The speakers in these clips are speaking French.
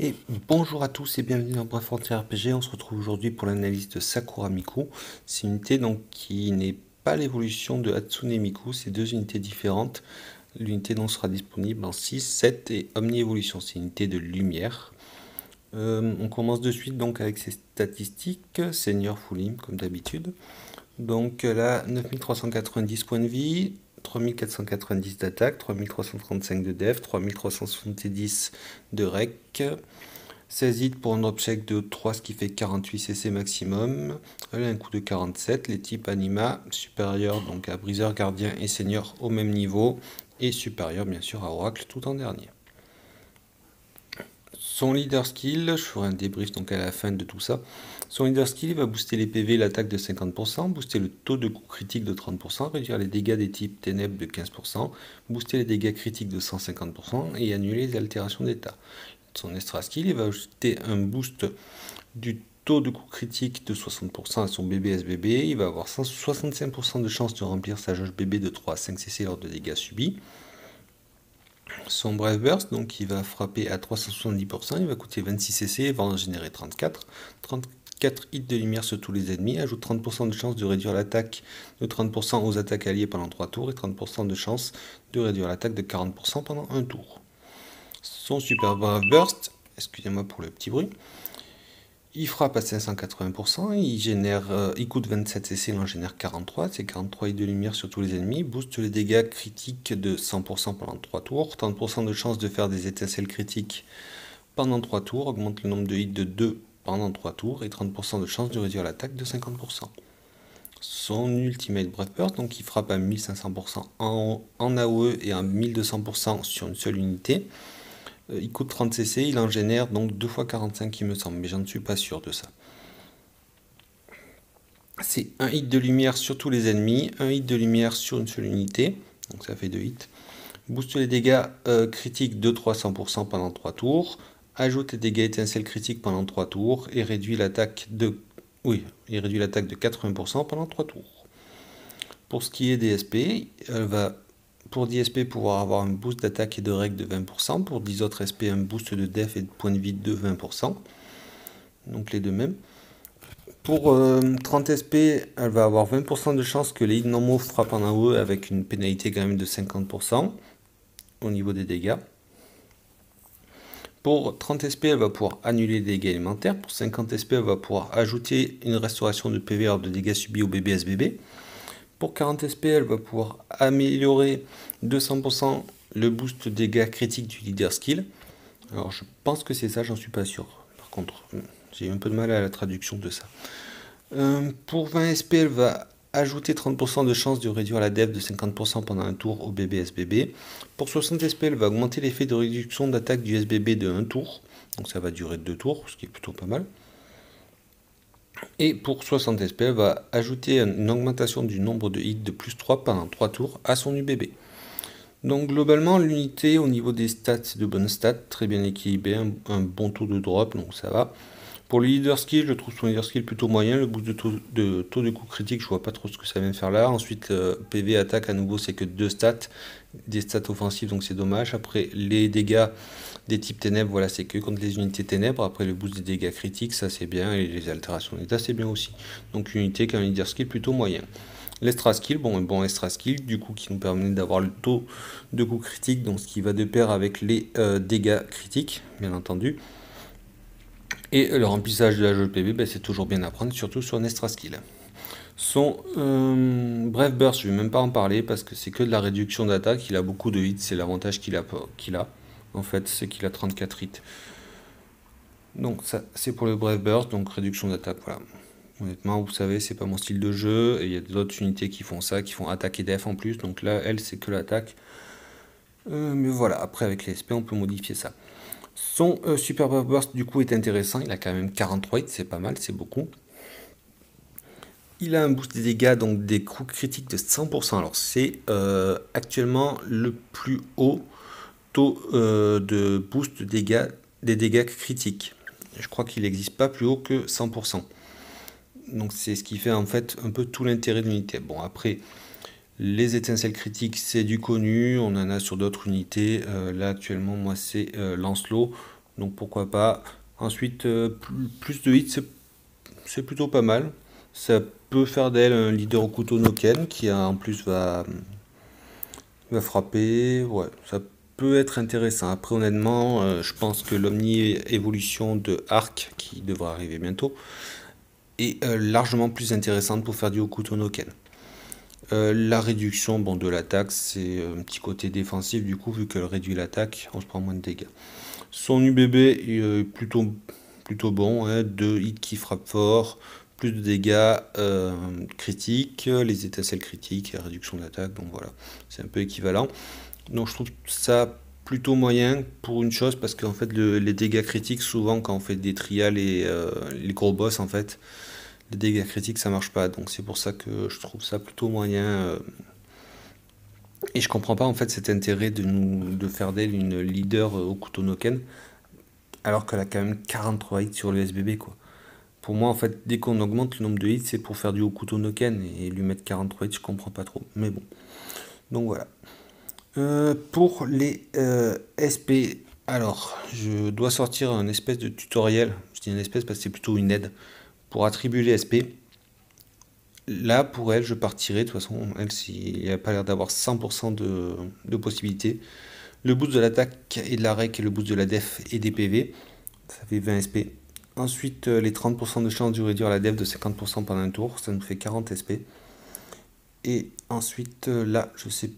Et bonjour à tous et bienvenue dans Bref Frontier RPG. On se retrouve aujourd'hui pour l'analyse de Sakura Miku. C'est une unité donc qui n'est pas l'évolution de Hatsune Miku, c'est deux unités différentes. L'unité donc sera disponible en 6, 7 et Omni-évolution. C'est une unité de lumière. On commence de suite donc avec ses statistiques. Seigneur Fulim comme d'habitude. Donc elle a 9390 points de vie, 3490 d'attaque, 3335 de def, 3370 de rec, 16 hits pour un drop-check de 3, ce qui fait 48 CC maximum. Elle a un coup de 47, les types anima, supérieur donc à briseur, gardien et seigneur au même niveau, et supérieur bien sûr à oracle tout en dernier. Son leader skill, je ferai un débrief donc à la fin de tout ça. Son leader skill va booster les PV et l'attaque de 50%, booster le taux de coup critique de 30%, réduire les dégâts des types ténèbres de 15%, booster les dégâts critiques de 150% et annuler les altérations d'état. Son extra skill, il va ajouter un boost du taux de coup critique de 60% à son bébé SBB. Il va avoir 65% de chance de remplir sa jauge bébé de 3 à 5 CC lors de dégâts subis. Son Brave Burst, donc il va frapper à 370%, il va coûter 26 CC et va en générer 34. 34 hits de lumière sur tous les ennemis, ajoute 30% de chance de réduire l'attaque de 30% aux attaques alliées pendant 3 tours et 30% de chance de réduire l'attaque de 40% pendant 1 tour. Son Super Brave Burst, excusez-moi pour le petit bruit, il frappe à 580%, il coûte 27 CC, il en génère 43, c'est 43 hits de lumière sur tous les ennemis, booste les dégâts critiques de 100% pendant 3 tours, 30% de chance de faire des étincelles critiques pendant 3 tours, augmente le nombre de hits de 2 pendant 3 tours, et 30% de chance de réduire l'attaque de 50%. Son Ultimate Breath Burst, donc il frappe à 1500% en AOE et à 1200% sur une seule unité. Il coûte 30 CC, il en génère donc 2 fois 45 il me semble, mais j'en suis pas sûr de ça. C'est un hit de lumière sur tous les ennemis, un hit de lumière sur une seule unité, donc ça fait 2 hits. Booste les dégâts critiques de 300% pendant 3 tours, ajoute les dégâts étincelles critiques pendant 3 tours et réduit l'attaque de 80% pendant 3 tours. Pour ce qui est des SP, elle va pour 10 SP pouvoir avoir un boost d'attaque et de règle de 20%, pour 10 autres SP un boost de def et de points de vie de 20%, donc les deux mêmes. Pour 30 SP, elle va avoir 20% de chance que les hits normaux frappent en AOE avec une pénalité quand même de 50% au niveau des dégâts. Pour 30 SP, elle va pouvoir annuler les dégâts élémentaires. Pour 50 SP, elle va pouvoir ajouter une restauration de PV hors de dégâts subis au bébé SBB. Pour 40 SP, elle va pouvoir améliorer 200% le boost dégâts critiques du leader skill. Alors je pense que c'est ça, j'en suis pas sûr. Par contre, j'ai un peu de mal à la traduction de ça. Pour 20 SP, elle va ajouter 30% de chance de réduire la def de 50% pendant un tour au bébé SBB. Pour 60 SP, elle va augmenter l'effet de réduction d'attaque du SBB de 1 tour. Donc ça va durer 2 tours, ce qui est plutôt pas mal. Et pour 60 SP, elle va ajouter une augmentation du nombre de hits de plus 3 pendant 3 tours à son UBB. Donc globalement, l'unité au niveau des stats, c'est de bonnes stats, très bien équilibré, un bon taux de drop, donc ça va. Pour le leader skill, je trouve son leader skill plutôt moyen. Le boost de taux de coup critique, je vois pas trop ce que ça vient faire là. Ensuite, PV attaque à nouveau, c'est que 2 stats, des stats offensives, donc c'est dommage. Après, les dégâts des types ténèbres, voilà, c'est que contre les unités ténèbres. Après, le boost des dégâts critiques, ça c'est bien. Et les altérations d'état, c'est bien aussi. Donc, une unité qui a un leader skill plutôt moyen. L'extra skill, bon, un bon extra skill, du coup, qui nous permet d'avoir le taux de coup critique, donc ce qui va de pair avec les dégâts critiques, bien entendu. Et le remplissage de la jauge PV, ben, c'est toujours bien à prendre, surtout sur un extra skill. Son Bref Burst, je ne vais même pas en parler parce que c'est que de la réduction d'attaque. Il a beaucoup de hits, c'est l'avantage qu'il a. En fait, c'est qu'il a 34 hits. Donc ça, c'est pour le Bref Burst, donc réduction d'attaque, voilà. Honnêtement, vous savez, c'est pas mon style de jeu. Et il y a d'autres unités qui font ça, qui font attaque et def en plus. Donc là, elle, c'est que l'attaque. Mais voilà, après avec les SP, on peut modifier ça. Son Super Brave Burst du coup est intéressant, il a quand même 43 hits, c'est pas mal, c'est beaucoup. Il a un boost des dégâts, donc des coups critiques de 100%. Alors c'est actuellement le plus haut taux de boost de dégâts, des dégâts critiques. Je crois qu'il n'existe pas plus haut que 100%. Donc c'est ce qui fait en fait un peu tout l'intérêt de l'unité. Bon après, les étincelles critiques, c'est du connu, on en a sur d'autres unités. Là actuellement, moi c'est Lancelot. Donc pourquoi pas. Ensuite, plus de hits, c'est plutôt pas mal. Ça peut faire d'elle un leader au couteau Noken qui en plus va frapper. Ouais, ça peut être intéressant. Après, honnêtement, je pense que l'omni-évolution de Arc, qui devra arriver bientôt, est largement plus intéressante pour faire du Hokuto no Ken. La réduction bon, de l'attaque, c'est un petit côté défensif du coup, vu qu'elle réduit l'attaque, on se prend moins de dégâts. Son UBB est plutôt bon, hein, 2 hits qui frappent fort, plus de dégâts critiques, les étincelles critiques, la réduction de l'attaque, donc voilà, c'est un peu équivalent. Donc je trouve ça plutôt moyen pour une chose, parce qu'en fait les dégâts critiques, souvent quand on fait des trials et les gros boss en fait, les dégâts critiques ça marche pas, donc c'est pour ça que je trouve ça plutôt moyen. Et je comprends pas en fait cet intérêt de faire d'elle une leader au couteau Noken, alors qu'elle a quand même 43 hits sur le SBB quoi. Pour moi en fait dès qu'on augmente le nombre de hits c'est pour faire du Hokuto no Ken et lui mettre 43 hits je comprends pas trop. Mais bon. Donc voilà. Pour les SP, alors je dois sortir un espèce de tutoriel, je dis une espèce parce que c'est plutôt une aide, pour attribuer les SP. Là pour elle je partirai, de toute façon elle il n'y a pas l'air d'avoir 100% de possibilités. Le boost de l'attaque et de la rec et le boost de la def et des PV, ça fait 20 SP. Ensuite les 30% de chance de réduire la def de 50% pendant un tour, ça nous fait 40 SP. Et ensuite là je sais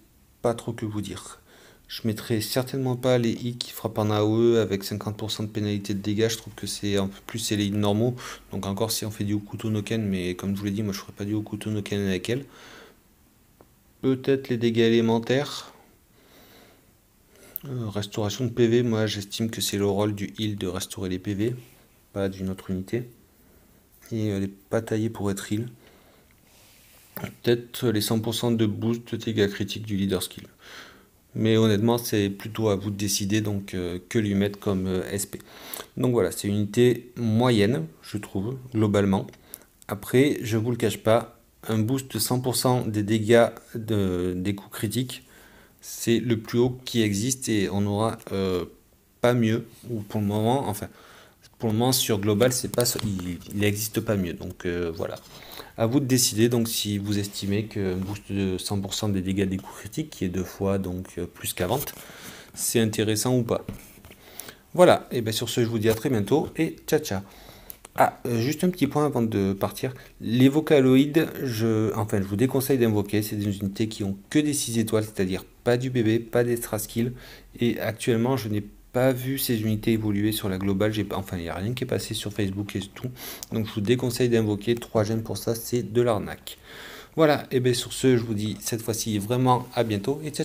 pas trop que vous dire. Je mettrai certainement pas les I qui frappent en AOE avec 50% de pénalité de dégâts, je trouve que c'est un peu plus c'est les I normaux. Donc encore si on fait du Hokuto no Ken, mais comme je vous l'ai dit, moi je ferai pas du Hokuto no Ken avec elle. Peut-être les dégâts élémentaires. Restauration de PV, moi j'estime que c'est le rôle du heal de restaurer les PV, pas d'une autre unité. Et elle n'est pas taillée pour être heal. Peut-être les 100% de boost de dégâts critiques du leader skill. Mais honnêtement, c'est plutôt à vous de décider donc que lui mettre comme SP. Donc voilà, c'est une unité moyenne, je trouve, globalement. Après, je vous le cache pas, un boost de 100% des dégâts des coups critiques, c'est le plus haut qui existe et on n'aura pas mieux. Ou pour le moment, enfin, pour le moment sur Global, c'est pas, il n'existe pas mieux. Donc voilà. À vous de décider donc si vous estimez qu'un boost de 100% des dégâts des coups critiques, qui est 2 fois donc plus qu'avant, c'est intéressant ou pas. Voilà, et bien sur ce je vous dis à très bientôt et ciao ciao. Ah, juste un petit point avant de partir. Les vocaloïdes, je vous déconseille d'invoquer. C'est des unités qui ont que des 6 étoiles, c'est-à-dire pas du bébé, pas d'extra skill. Et actuellement, je n'ai pas vu ces unités évoluer sur la globale. Il n'y a rien qui est passé sur Facebook et tout. Donc je vous déconseille d'invoquer. 3 gemmes pour ça, c'est de l'arnaque. Voilà, et bien sur ce, je vous dis cette fois-ci vraiment à bientôt et ciao.